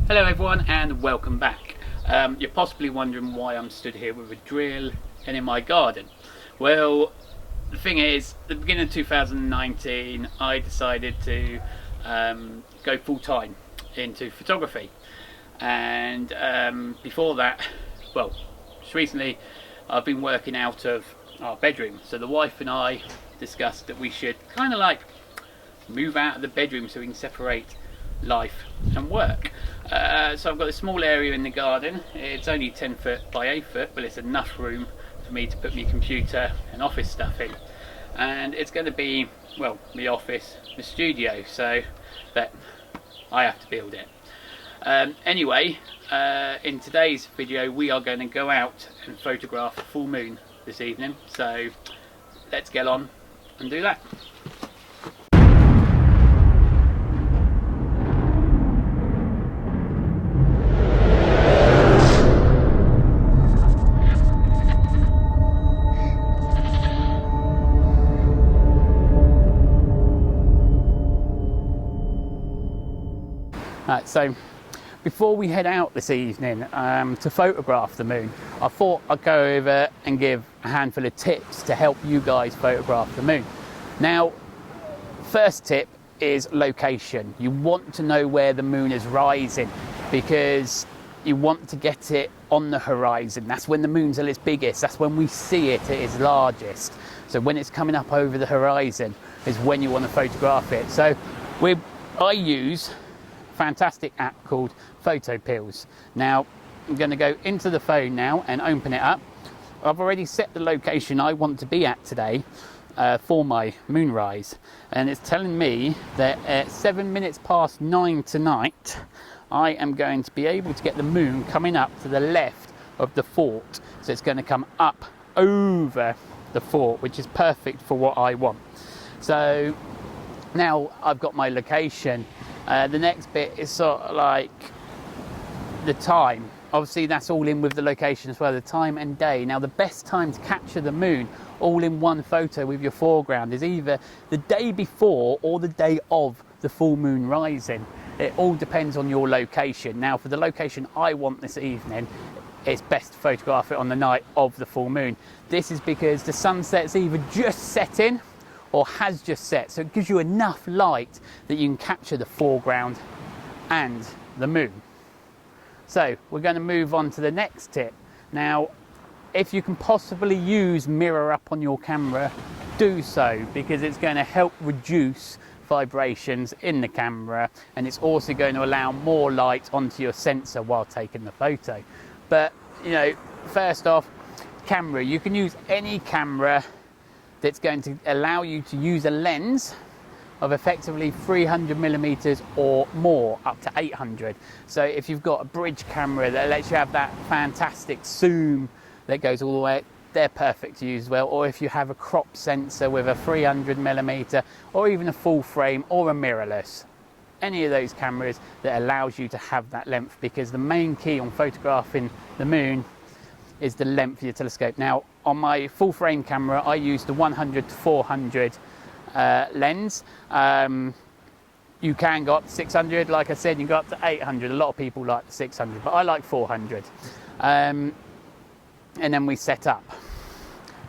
Hello everyone and welcome back. You're possibly wondering why I'm stood here with a drill and in my garden. Well, the thing is, at the beginning of 2019 I decided to go full-time into photography, and before that, well, just recently I've been working out of our bedroom. So the wife and I discussed that we should kind of like move out of the bedroom so we can separate life and work. So I've got a small area in the garden. It's only 10 foot by 8 foot, but it's enough room for me to put my computer and office stuff in. And it's going to be, well, my office, my studio, so that I have to build it. Anyway, in today's video we are going to go out and photograph a full moon this evening, so let's get on and do that. Right, so before we head out this evening to photograph the moon, I thought I'd go over and give a handful of tips to help you guys photograph the moon. Now, first tip is location. You want to know where the moon is rising because you want to get it on the horizon. That's when the moon's at its biggest. That's when we see it at its largest. So when it's coming up over the horizon is when you want to photograph it. So I use fantastic app called PhotoPills. Now I'm going to go into the phone now and open it up. I've already set the location I want to be at today for my moonrise, and it's telling me that at 7 minutes past 9 tonight I am going to be able to get the moon coming up to the left of the fort. So it's going to come up over the fort, which is perfect for what I want. So now I've got my location. The next bit is sort of like the time. Obviously that's all in with the location as well, the time and day. Now the best time to capture the moon all in one photo with your foreground is either the day before or the day of the full moon rising. It all depends on your location. Now for the location I want this evening, it's best to photograph it on the night of the full moon. This is because the sunset's either just setting or has just set, so it gives you enough light that you can capture the foreground and the moon. So we're going to move on to the next tip. Now, if you can possibly use mirror up on your camera, do so, because it's going to help reduce vibrations in the camera, and it's also going to allow more light onto your sensor while taking the photo. But you know, first off, camera, you can use any camera that's going to allow you to use a lens of effectively 300 millimeters or more, up to 800. So if you've got a bridge camera that lets you have that fantastic zoom that goes all the way, they're perfect to use as well. Or if you have a crop sensor with a 300 millimeter or even a full frame or a mirrorless, any of those cameras that allows you to have that length, because the main key on photographing the moon is the length of your telescope. Now on my full frame camera I use the 100 to 400 lens. You can go up to 600, like I said, you can go up to 800. A lot of people like the 600, but I like 400. And then we set up,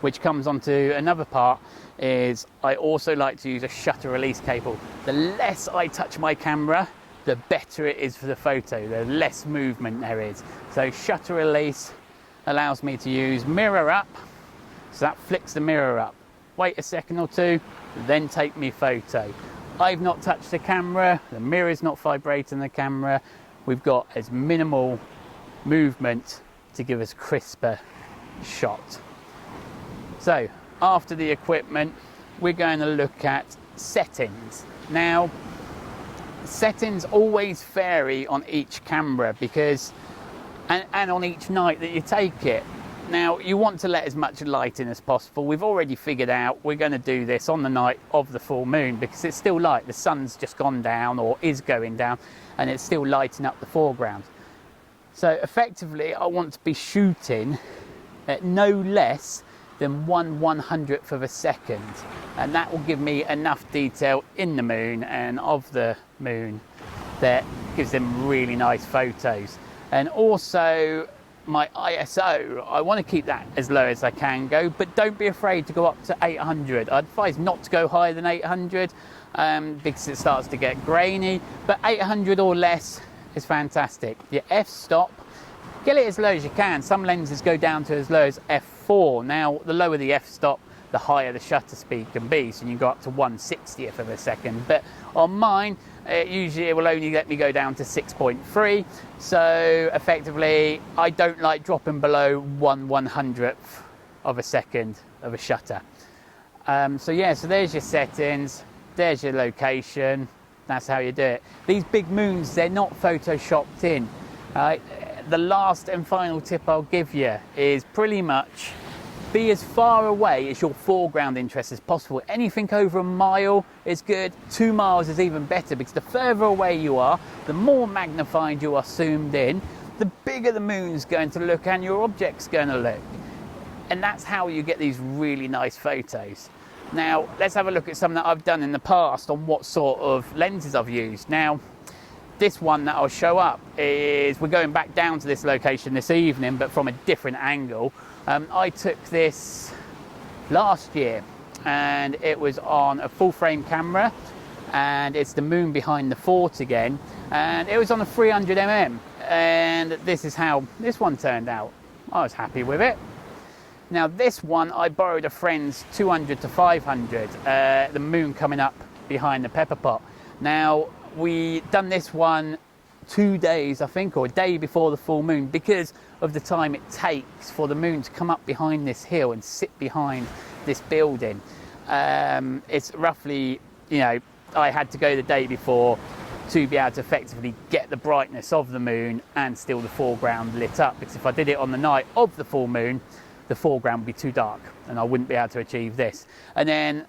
which comes on to another part, is I also like to use a shutter release cable. The less I touch my camera, the better it is for the photo, the less movement there is. So shutter release allows me to use mirror up, so that flicks the mirror up. Wait a second or two, then take me photo. I've not touched the camera, the mirror's not vibrating the camera. We've got as minimal movement to give us crisper shot. So after the equipment, we're going to look at settings. Now, settings always vary on each camera because and on each night that you take it. Now you want to let as much light in as possible. We've already figured out we're going to do this on the night of the full moon because it's still light. The sun's just gone down or is going down and it's still lighting up the foreground. So effectively I want to be shooting at no less than 1/100th of a second, and that will give me enough detail in the moon and of the moon that gives them really nice photos. And also my ISO, I want to keep that as low as I can go, but don't be afraid to go up to 800. I'd advise not to go higher than 800 because it starts to get grainy, but 800 or less is fantastic. Your f-stop, get it as low as you can. Some lenses go down to as low as f4. Now, the lower the f-stop, the higher the shutter speed can be, so you can go up to 1/60th of a second. But on mine, usually it will only let me go down to 6.3. So effectively, I don't like dropping below 1/100th of a second of a shutter. So yeah, so there's your settings, there's your location. That's how you do it. These big moons, they're not photoshopped in. The last and final tip I'll give you is pretty much be as far away as your foreground interest as possible. Anything over a mile is good. 2 miles is even better, because the further away you are, the more magnified you are zoomed in, the bigger the moon's going to look and your object's going to look. And that's how you get these really nice photos. Now, let's have a look at some that I've done in the past on what sort of lenses I've used. Now, this one that I'll show up is, we're going back down to this location this evening, but from a different angle. I took this last year, and it was on a full frame camera, and it's the moon behind the fort again, and it was on a 300mm, and this is how this one turned out. I was happy with it. Now this one, I borrowed a friend's 200 to 500, the moon coming up behind the pepper pot. Now, we done this one 2 days, I think, or a day before the full moon, because of the time it takes for the moon to come up behind this hill and sit behind this building. It's roughly, you know, I had to go the day before to be able to effectively get the brightness of the moon and still the foreground lit up, because if I did it on the night of the full moon, the foreground would be too dark and I wouldn't be able to achieve this. And then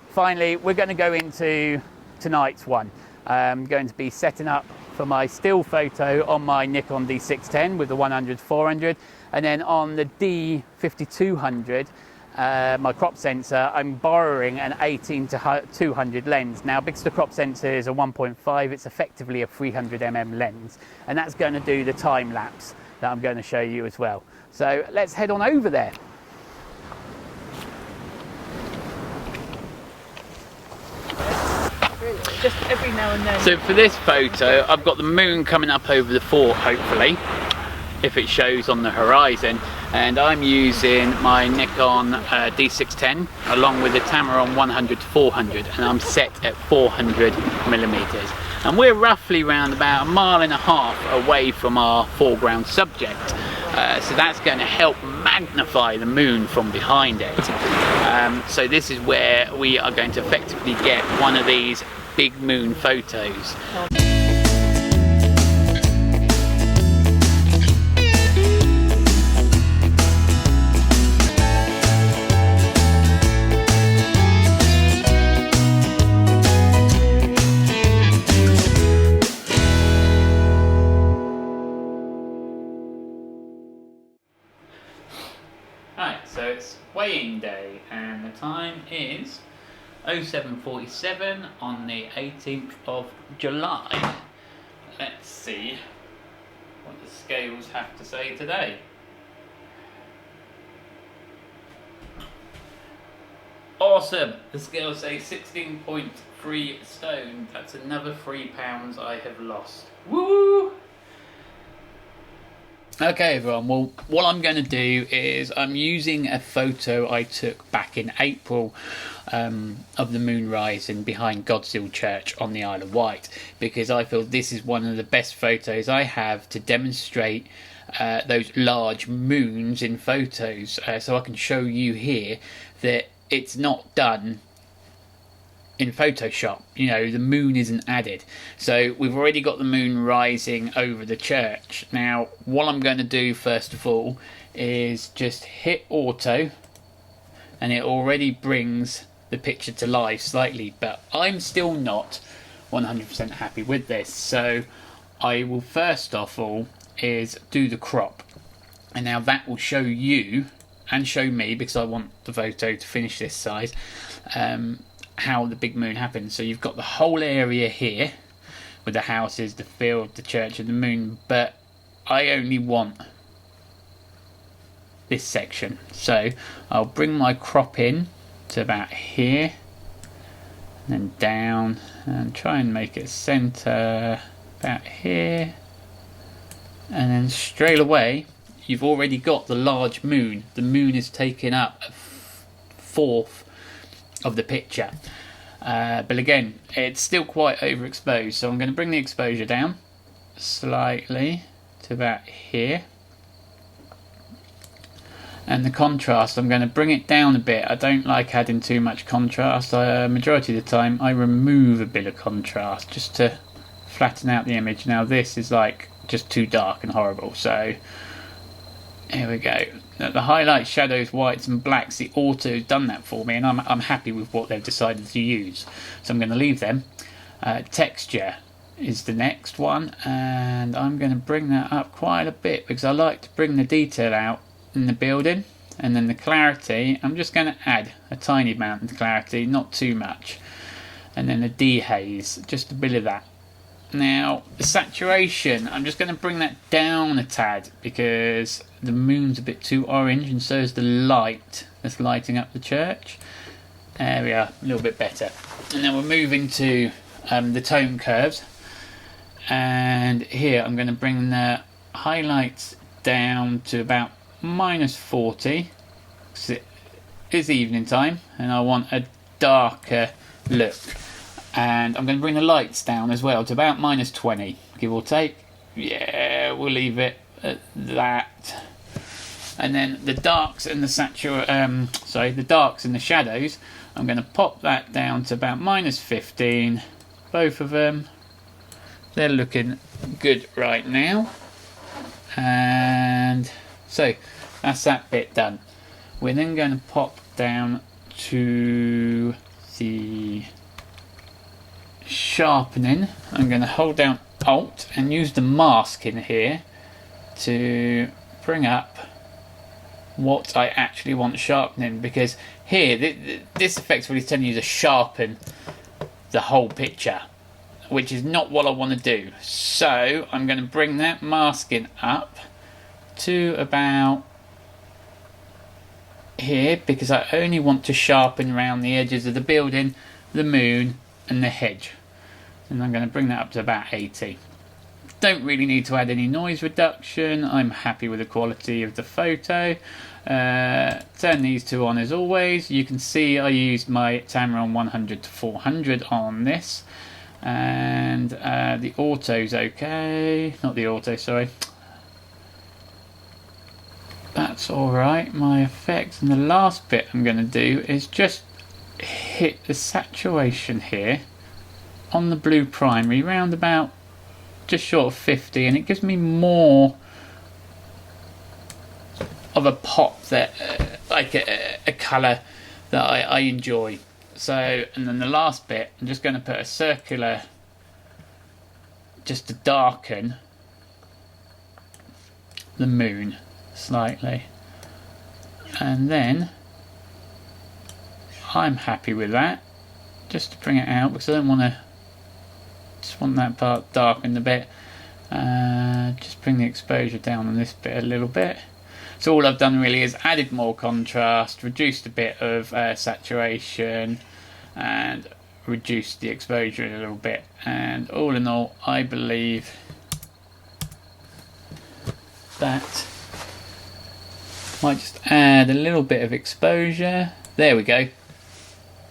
finally, we're going to go into tonight's one. I'm going to be setting up for my still photo on my Nikon D610 with the 100-400, and then on the D5200, my crop sensor, I'm borrowing an 18-200 lens. Now, because the crop sensor is a 1.5, it's effectively a 300mm lens, and that's going to do the time lapse that I'm going to show you as well. So let's head on over there. Just every now and then. So for this photo, I've got the moon coming up over the fort, hopefully, if it shows on the horizon, and I'm using my Nikon D610 along with the Tamron 100-400, and I'm set at 400mm, and we're roughly around about 1.5 miles away from our foreground subject, so that's going to help magnify the moon from behind it. So this is where we are going to effectively get one of these big moon photos. Right, so it's weighing day and the time is 07:47 on the 18th of July. Let's see what the scales have to say today. Awesome! The scales say 16.3 stone. That's another 3 pounds I have lost. Woo! Okay everyone, well what I'm going to do is I'm using a photo I took back in April of the moon rising behind Godsill Church on the Isle of Wight, because I feel this is one of the best photos I have to demonstrate those large moons in photos, so I can show you here that it's not done in Photoshop. You know, the moon isn't added. So we've already got the moon rising over the church. Now what I'm going to do first of all is just hit auto, and it already brings the picture to life slightly, but I'm still not 100% happy with this, so I will first of all is do the crop, and now that will show you and show me, because I want the photo to finish this size, how the big moon happens. So you've got the whole area here with the houses, the field, the church and the moon, but I only want this section. So I'll bring my crop in to about here, and then down, and try and make it centre about here, and then straight away you've already got the large moon. The moon is taking up a fourth of the picture, but again it's still quite overexposed, so I'm going to bring the exposure down slightly to about here, and the contrast I'm going to bring it down a bit. I don't like adding too much contrast. Majority of the time I remove a bit of contrast just to flatten out the image. Now this is like just too dark and horrible, so here we go. The highlights, shadows, whites and blacks, the auto's done that for me, and I'm happy with what they've decided to use, so I'm going to leave them. Texture is the next one, and I'm going to bring that up quite a bit because I like to bring the detail out in the building. And then the clarity, I'm just going to add a tiny amount of clarity, not too much. And then the dehaze, just a bit of that. Now the saturation, I'm just going to bring that down a tad because the moon's a bit too orange, and so is the light that's lighting up the church. There we are, a little bit better. And then we're moving to the tone curves, and here I'm going to bring the highlights down to about -40 because it is evening time and I want a darker look. And I'm going to bring the lights down as well to about -20, give or take. Yeah, we'll leave it at that. And then the darks and the darks and the shadows, I'm going to pop that down to about -15. Both of them, they're looking good right now. And so that's that bit done. We're then going to pop down to the sharpening. I'm going to hold down Alt and use the mask in here to bring up what I actually want sharpening, because here this effectively is telling you to sharpen the whole picture, which is not what I want to do. So I'm going to bring that masking up to about here because I only want to sharpen around the edges of the building, the moon and the hedge, and I'm going to bring that up to about 80. Don't really need to add any noise reduction. I'm happy with the quality of the photo. Turn these two on as always. You can see I used my Tamron 100 to 400 on this, and the auto's okay. Not the auto, sorry. That's alright. My effects, and the last bit I'm going to do is just hit the saturation here on the blue primary round about just short of 50, and it gives me more of a pop, that like a colour that I enjoy. So, and then the last bit I'm just going to put a circular just to darken the moon slightly, and then I'm happy with that, just to bring it out because I don't want to, just want that part darkened a bit. Just bring the exposure down on this bit a little bit. So all I've done really is added more contrast, reduced a bit of saturation and reduced the exposure a little bit, and all in all I believe that might just add a little bit of exposure. There we go.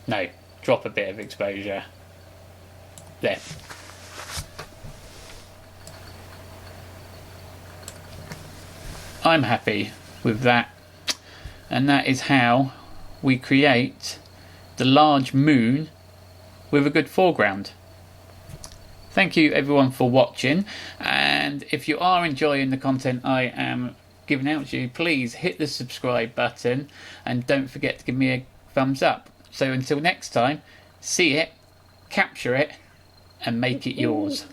No, drop a bit of exposure. There. I'm happy with that, and that is how we create the large moon with a good foreground. Thank you everyone for watching, and if you are enjoying the content I am giving out to you, please hit the subscribe button and don't forget to give me a thumbs up. So until next time, see it, capture it and make it yours.